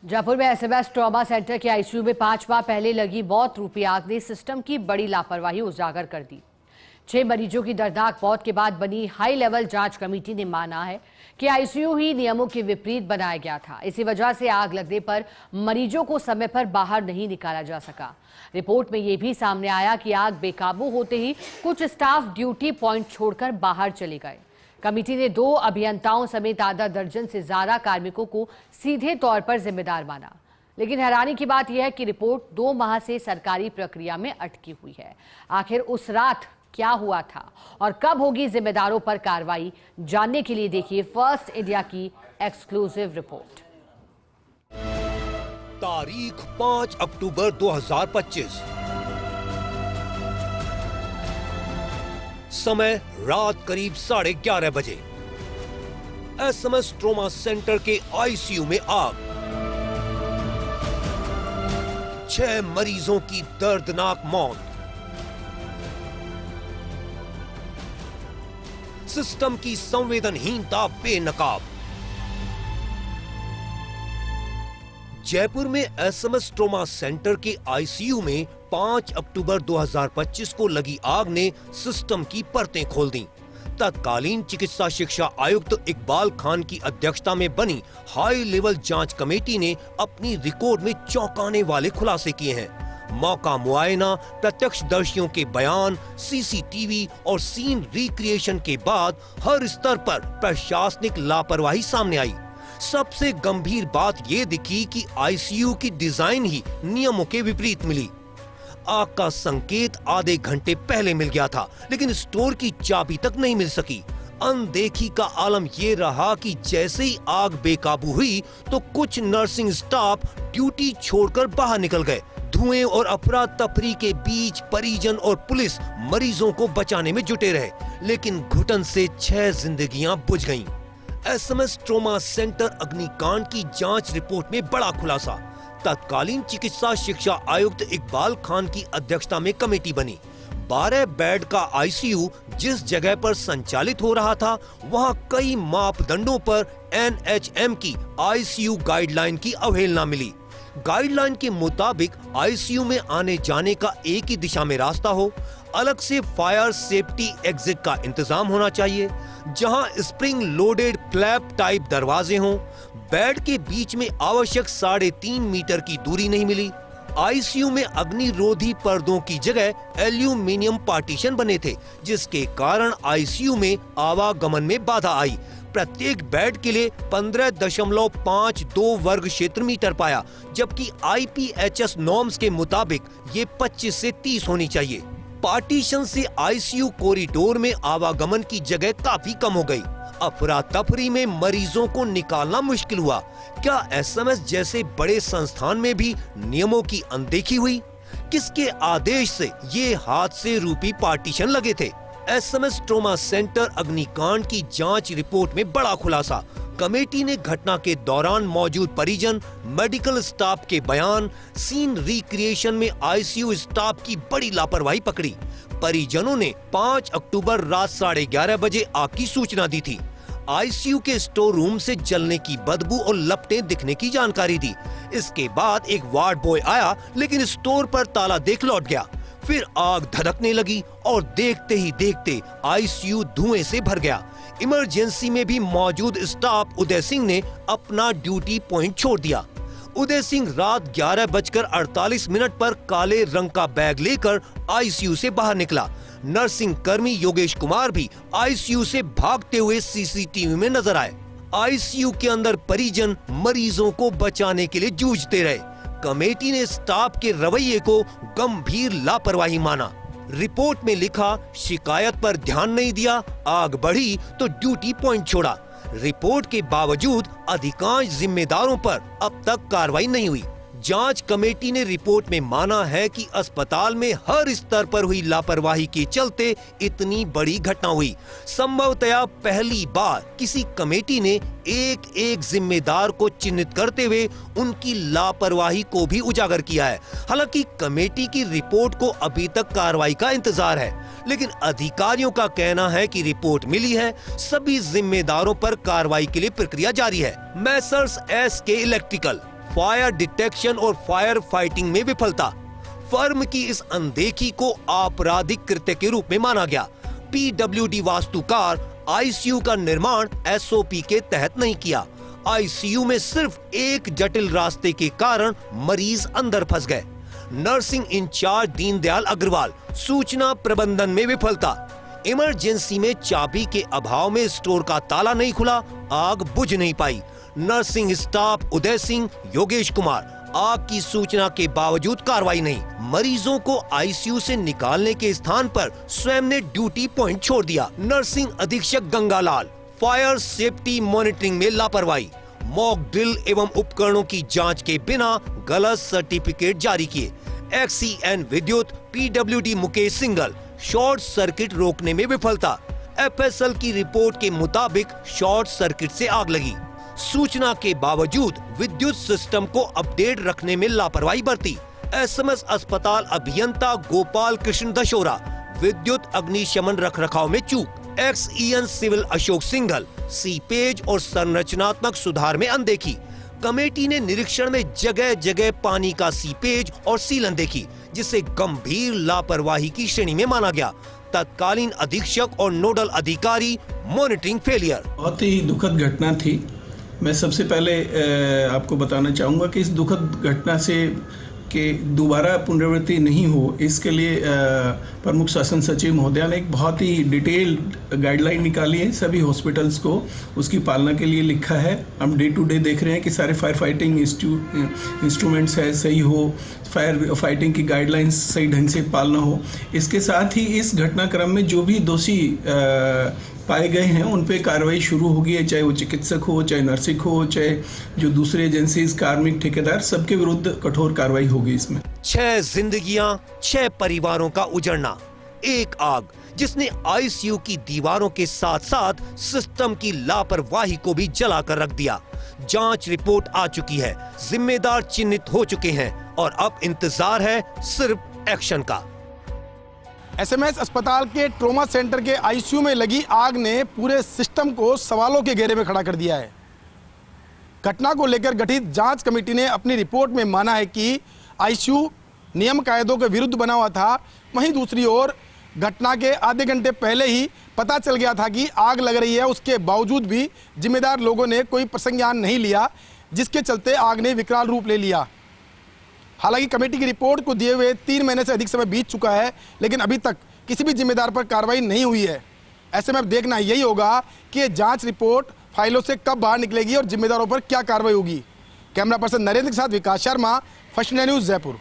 जयपुर में SMS trauma centre के ICU में 5 माह पहले लगी मौत रूपी आग ने सिस्टम की बड़ी लापरवाही उजागर कर दी। 6 मरीजों की दर्दनाक मौत के बाद बनी हाई लेवल जांच कमेटी ने माना है कि आईसीयू ही नियमों के विपरीत बनाया गया था। इसी वजह से आग लगने पर मरीजों को समय पर बाहर नहीं निकाला जा सका। रिपोर्ट में यह भी सामने आया कि आग बेकाबू होते ही कुछ स्टाफ ड्यूटी पॉइंट छोड़कर बाहर चले गए। कमेटी ने 2 अभियंताओं समेत आधा दर्जन से ज्यादा कार्मिकों को सीधे तौर पर जिम्मेदार माना। लेकिन हैरानी की बात यह है कि रिपोर्ट 2 माह से सरकारी प्रक्रिया में अटकी हुई है। आखिर उस रात क्या हुआ था और कब होगी जिम्मेदारों पर कार्रवाई, जानने के लिए देखिए फर्स्ट इंडिया की एक्सक्लूसिव रिपोर्ट। तारीख 5 अक्टूबर 2025, समय रात करीब 11:30 बजे। एसएमएस ट्रॉमा सेंटर के आईसीयू में आग। 6 मरीजों की दर्दनाक मौत। सिस्टम की संवेदनहीनता बेनकाब। जयपुर में एसएमएस ट्रॉमा सेंटर के आईसीयू में 5 अक्टूबर 2025 को लगी आग ने सिस्टम की परतें खोल दी। तत्कालीन चिकित्सा शिक्षा आयुक्त इकबाल खान की अध्यक्षता में बनी हाई लेवल जांच कमेटी ने अपनी रिकॉर्ड में चौंकाने वाले खुलासे किए हैं। मौका मुआयना, प्रत्यक्षदर्शियों के बयान, सीसीटीवी और सीन रिक्रिएशन के बाद हर स्तर पर प्रशासनिक लापरवाही सामने आई। सबसे गंभीर बात यह दिखी कि आईसीयू की डिजाइन ही नियमों के विपरीत मिली। आग का संकेत आधे घंटे पहले मिल गया था, लेकिन स्टोर की चाबी तक नहीं मिल सकी। अनदेखी का आलम यह रहा कि जैसे ही आग बेकाबू हुई तो कुछ नर्सिंग स्टाफ ड्यूटी छोड़कर बाहर निकल गए। धुएं और अफरा तफरी के बीच परिजन और पुलिस मरीजों को बचाने में जुटे रहे, लेकिन घुटन से 6 जिंदगियां बुझ गईं। एसएमएस ट्रॉमा सेंटर अग्निकांड की जांच रिपोर्ट में बड़ा खुलासा। तत्कालीन चिकित्सा शिक्षा आयुक्त इकबाल खान की अध्यक्षता में कमेटी बनी। 12 बेड का आईसीयू जिस जगह पर संचालित हो रहा था, वहां कई मापदंडों पर एनएचएम की आईसीयू गाइडलाइन की अवहेलना मिली। गाइडलाइन के मुताबिक आईसीयू में आने जाने का एक ही दिशा में रास्ता हो, अलग से फायर सेफ्टी एग्जिट का इंतजाम होना चाहिए, जहां स्प्रिंग लोडेड फ्लैप टाइप दरवाजे हों। बेड के बीच में आवश्यक 3.5 मीटर की दूरी नहीं मिली। आईसीयू में अग्निरोधी पर्दों की जगह एल्यूमिनियम पार्टीशन बने थे, जिसके कारण आईसीयू में आवागमन में बाधा आई। प्रत्येक बेड के लिए 15.52 वर्ग क्षेत्र मीटर पाया, जबकि आईपीएचएस नॉर्म्स के मुताबिक ये 25 से 30 होनी चाहिए। पार्टीशन से आईसीयू कॉरिडोर में आवागमन की जगह काफी कम हो गई। अफरा तफरी में मरीजों को निकालना मुश्किल हुआ। क्या एसएमएस जैसे बड़े संस्थान में भी नियमों की अनदेखी हुई? किसके आदेश से ये हादसे रूपी पार्टीशन लगे थे? एसएमएस ट्रॉमा सेंटर अग्निकांड की जांच रिपोर्ट में बड़ा खुलासा। कमेटी ने घटना के दौरान मौजूद परिजन, मेडिकल स्टाफ के बयान, सीन रिक्रिएशन में आईसीयू स्टाफ की बड़ी लापरवाही पकड़ी। परिजनों ने 5 अक्टूबर रात 11:30 बजे आग की सूचना दी थी। आईसीयू के स्टोर रूम से जलने की बदबू और लपटें दिखने की जानकारी दी। इसके बाद एक वार्ड बॉय आया, लेकिन स्टोर पर ताला देख लौट गया। फिर आग धधकने लगी और देखते ही देखते आईसीयू धुएं से भर गया। इमरजेंसी में भी मौजूद स्टाफ उदय सिंह ने अपना ड्यूटी पॉइंट छोड़ दिया। उदय सिंह रात 11:48 पर काले रंग का बैग लेकर आईसीयू से बाहर निकला। नर्सिंग कर्मी योगेश कुमार भी आईसीयू से भागते हुए सीसीटीवी में नजर आए। आईसीयू के अंदर परिजन मरीजों को बचाने के लिए जूझते रहे। कमेटी ने स्टाफ के रवैये को गंभीर लापरवाही माना। रिपोर्ट में लिखा, शिकायत पर ध्यान नहीं दिया, आग बढ़ी तो ड्यूटी पॉइंट छोड़ा। रिपोर्ट के बावजूद अधिकांश जिम्मेदारों पर अब तक कार्रवाई नहीं हुई। जांच कमेटी ने रिपोर्ट में माना है कि अस्पताल में हर स्तर पर हुई लापरवाही के चलते इतनी बड़ी घटना हुई। संभवतया पहली बार किसी कमेटी ने एक जिम्मेदार को चिन्हित करते हुए उनकी लापरवाही को भी उजागर किया है। हालांकि कमेटी की रिपोर्ट को अभी तक कार्रवाई का इंतजार है, लेकिन अधिकारियों का कहना है कि रिपोर्ट मिली है, सभी जिम्मेदारों पर कार्रवाई के लिए प्रक्रिया जारी है। Messrs SK electrical, fire detection और फायर फाइटिंग में विफलता। फर्म की इस अनदेखी को आपराधिक कृत्य के रूप में माना गया। पीडब्ल्यूडी वास्तुकार आईसीयू का निर्माण एसओपी के तहत नहीं किया। आईसीयू में सिर्फ एक जटिल रास्ते के कारण मरीज अंदर फंस गए। नर्सिंग इंचार्ज दीनदयाल अग्रवाल, सूचना प्रबंधन में विफलता। इमरजेंसी में चाबी के अभाव में स्टोर का ताला नहीं खुला, आग बुझ नहीं पाई। नर्सिंग स्टाफ उदय सिंह, योगेश कुमार, आग की सूचना के बावजूद कार्रवाई नहीं। मरीजों को आईसीयू से निकालने के स्थान पर स्वयं ने ड्यूटी पॉइंट छोड़ दिया। नर्सिंग अधीक्षक गंगालाल, फायर सेफ्टी मॉनिटरिंग में लापरवाही। मॉक ड्रिल एवं उपकरणों की जांच के बिना गलत सर्टिफिकेट जारी किए। एक्सीएन विद्युत, PWD Mukesh Singhal, short circuit रोकने में विफलता। एफएसएल की रिपोर्ट के मुताबिक शॉर्ट सर्किट से आग लगी। सूचना के बावजूद विद्युत सिस्टम को अपडेट रखने में लापरवाही बरती। एसएमएस अस्पताल अभियंता गोपाल कृष्ण दशोरा, विद्युत अग्निशमन रखरखाव में चूक। XEN civil Ashok Singhal, seepage और संरचनात्मक सुधार में अनदेखी। कमेटी ने निरीक्षण में जगह जगह पानी का सीपेज और सीलन देखी, जिसे गंभीर लापरवाही की श्रेणी में माना गया। तत्कालीन अधीक्षक और नोडल अधिकारी, मॉनिटरिंग फेलियर। बहुत ही दुखद घटना थी। मैं सबसे पहले आपको बताना चाहूँगा कि इस दुखद घटना से कि दोबारा पुनरावृत्ति नहीं हो, इसके लिए प्रमुख शासन सचिव महोदया ने एक बहुत ही डिटेल्ड गाइडलाइन निकाली है। सभी हॉस्पिटल्स को उसकी पालना के लिए लिखा है। हम डे टू डे देख रहे हैं कि सारे फायर फाइटिंग इंस्ट्रूमेंट्स है सही हो, फायर फाइटिंग की गाइडलाइंस सही ढंग से पालना हो। इसके साथ ही इस घटनाक्रम में जो भी दोषी पाए गए हैं उन पे कार्रवाई शुरू होगी है, चाहे वो चिकित्सक हो, चाहे नर्सिंग हो, चाहे जो दूसरे एजेंसीज, कार्मिक, ठेकेदार, सबके विरुद्ध कठोर कार्रवाई होगी। इसमें 6 जिंदगियां, 6 परिवारों का उजड़ना। एक आग जिसने आईसीयू की दीवारों के साथ साथ सिस्टम की लापरवाही को भी जलाकर रख दिया। जांच रिपोर्ट आ चुकी है, जिम्मेदार चिन्हित हो चुके हैं और अब इंतजार है सिर्फ एक्शन का। एसएमएस अस्पताल के ट्रॉमा सेंटर के आईसीयू में लगी आग ने पूरे सिस्टम को सवालों के घेरे में खड़ा कर दिया है। घटना को लेकर गठित जांच कमेटी ने अपनी रिपोर्ट में माना है कि आईसीयू नियम कायदों के विरुद्ध बना हुआ था। वहीं दूसरी ओर घटना के आधे घंटे पहले ही पता चल गया था कि आग लग रही है, उसके बावजूद भी जिम्मेदार लोगों ने कोई प्रसंज्ञान नहीं लिया, जिसके चलते आग ने विकराल रूप ले लिया। हालांकि कमेटी की रिपोर्ट को दिए हुए 3 महीने से अधिक समय बीत चुका है, लेकिन अभी तक किसी भी जिम्मेदार पर कार्रवाई नहीं हुई है। ऐसे में अब देखना यही होगा कि ये जांच रिपोर्ट फाइलों से कब बाहर निकलेगी और जिम्मेदारों पर क्या कार्रवाई होगी। कैमरा पर्सन नरेंद्र के साथ Vikas Sharma, first India news, Jaipur.